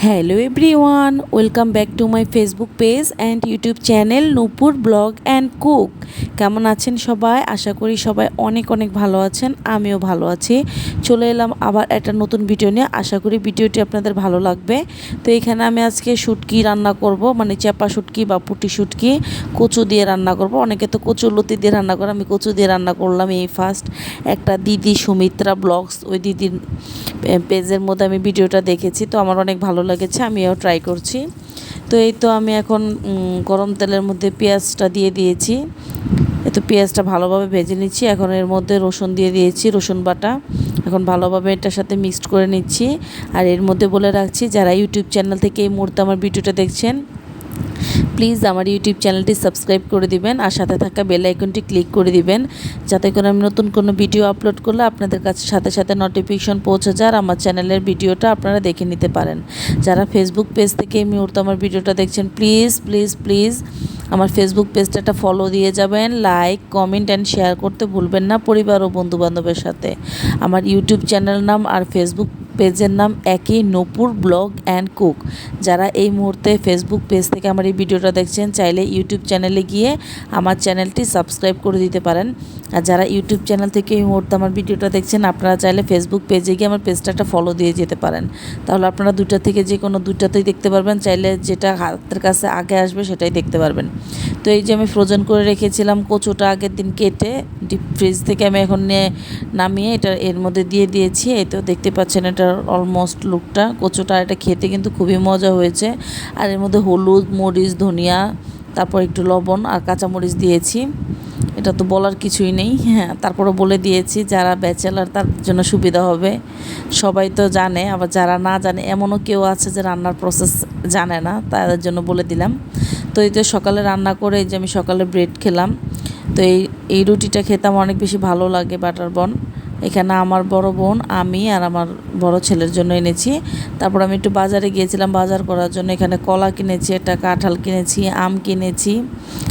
Hello everyone, welcome back to my Facebook page and YouTube channel Nupur blog and cook. কেমন আছেন সবাই? আশা করি সবাই অনেক অনেক ভালো আছেন, আমিও ভালো আছি। চলে এলাম আবার একটা নতুন ভিডিও নিয়ে। আশা করি ভিডিওটি আপনাদের ভালো লাগবে। তো এখানে আমি আজকে শুটকি রান্না করব, মানে চাপা শুটকি বা পুঁটি শুটকি কচু দিয়ে রান্না করব। অনেকে তো কচু লতি দিয়ে রান্না করে, আমি কচু দিয়ে রান্না করলাম। এই ফার্স্ট একটা দিদি সুমিত্রা ব্লগস, ওই দিদির পেজের মধ্যে আমি ভিডিওটা দেখেছি, তো আমার অনেক ভালো লেগেছে, আমিও ট্রাই করছি। তো এই তো আমি এখন গরম তেলের মধ্যে পেঁয়াজটা দিয়ে দিয়েছি। তো পেঁয়াজটা ভালোভাবে ভেজে নিচ্ছি। এখন এর মধ্যে রসুন দিয়ে দিয়েছি, রসুন বাটা। এখন ভালোভাবে এটার সাথে মিক্সড করে নিচ্ছি। আর এর মধ্যে বলে রাখছি, যারা ইউটিউব চ্যানেল থেকে এই মুহূর্তে আমার ভিডিওটা দেখছেন, প্লিজ আমার ইউটিউব চ্যানেলটি সাবস্ক্রাইব করে দিবেন আর সাথে থাকা বেল আইকনটি ক্লিক করে দিবেন, যাতে করে আমি নতুন কোনো ভিডিও আপলোড করলে আপনাদের কাছে সাথে সাথে নোটিফিকেশন পৌঁছে যায়, আমার চ্যানেলের ভিডিওটা আপনারা দেখে নিতে পারেন। যারা ফেসবুক পেজ থেকে এই মুহূর্তে আমার ভিডিওটা দেখছেন, প্লিজ প্লিজ প্লিজ আমার ফেসবুক পেজটা একটা ফলো দিয়ে যাবেন। লাইক, কমেন্ট অ্যান্ড শেয়ার করতে ভুলবেন না পরিবার ও বন্ধুবান্ধবের সাথে। আমার ইউটিউব চ্যানেল নাম আর ফেসবুক পেজের নাম একই, নূপুর ব্লগ অ্যান্ড কুক। যারা এই মুহূর্তে ফেসবুক পেজ থেকে আমার এই ভিডিওটা দেখছেন, চাইলে ইউটিউব চ্যানেলে গিয়ে আমার চ্যানেলটি সাবস্ক্রাইব করে দিতে পারেন। আর যারা ইউটিউব চ্যানেল থেকে এই মুহূর্তে আমার ভিডিওটা দেখছেন, আপনারা চাইলে ফেসবুক পেজে গিয়ে আমার পেজটা একটা ফলো দিয়ে যেতে পারেন। তাহলে আপনারা দুইটা থেকে যে কোনো দুইটাতেই দেখতে পারবেন, চাইলে যেটা হাতের কাছে আগে আসবে সেটাই দেখতে পারবেন। তো এই যে আমি ফ্রোজেন করে রেখেছিলাম কচুটা, আগের দিন কেটে ডিপ ফ্রিজ থেকে আমি এখন নামিয়ে এটা এর মধ্যে দিয়ে দিয়েছি। এই তো দেখতে পাচ্ছেন এটার অলমোস্ট লুকটা। কচুটা এটা খেতে কিন্তু খুবই মজা হয়েছে। আর এর মধ্যে হলুদ, মরিচ, ধনিয়া, তারপর একটু লবণ আর কাঁচামরিচ দিয়েছি। এটা তো বলার কিছুই নেই, হ্যাঁ, তারপরে বলে দিয়েছি যারা ব্যাচেলার তার জন্য সুবিধা হবে। সবাই তো জানে, আবার যারা না জানে এমনও কেউ আছে যে রান্নার প্রসেস জানে না, তাদের জন্য বলে দিলাম। তো এই তো সকালে রান্না করে এই যে আমি সকালে ব্রেড খেলাম। তো এই রুটিটা খেতে আমার অনেক বেশি ভালো লাগে, বাটার বন। এখানে আমার বড় বোন, আমি আর আমার বড় ছেলের জন্য এনেছি। তারপর আমি একটু বাজারে গিয়েছিলাম বাজার করার জন্য। এখানে কলা কিনেছি, একটা কাঁঠাল কিনেছি, আম কিনেছি,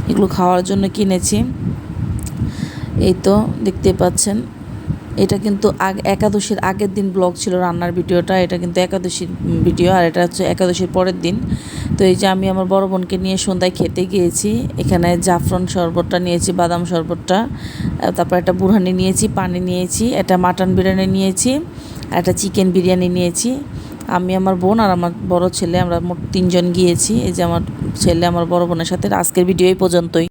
এগুলো খাওয়ার জন্য কিনেছি। এই তো দেখতে পাচ্ছেন, এটা কিন্তু একাদশীর আগের দিন ব্লগ ছিল রান্নার ভিডিওটা। এটা কিন্তু একাদশীর ভিডিও, আর এটা হচ্ছে একাদশীর পরের দিন। তো এই যে আমি আমার বড় বোনকে নিয়ে সন্ধ্যায় খেতে গিয়েছি। এখানে জাফরান শরবতটা নিয়েছি, বাদাম শরবতটা, তারপর একটা বুরহানি নিয়েছি, পানি নিয়েছি, একটা মাটন বিরিয়ানি নিয়েছি, আর একটা চিকেন বিরিয়ানি নিয়েছি। আমি, আমার বোন আর আমার বড় ছেলে, আমরা মোট 3 জন গিয়েছি। এই যে আমার ছেলে আমার বড় বোনের সাথে। আজকের ভিডিও এই পর্যন্তই।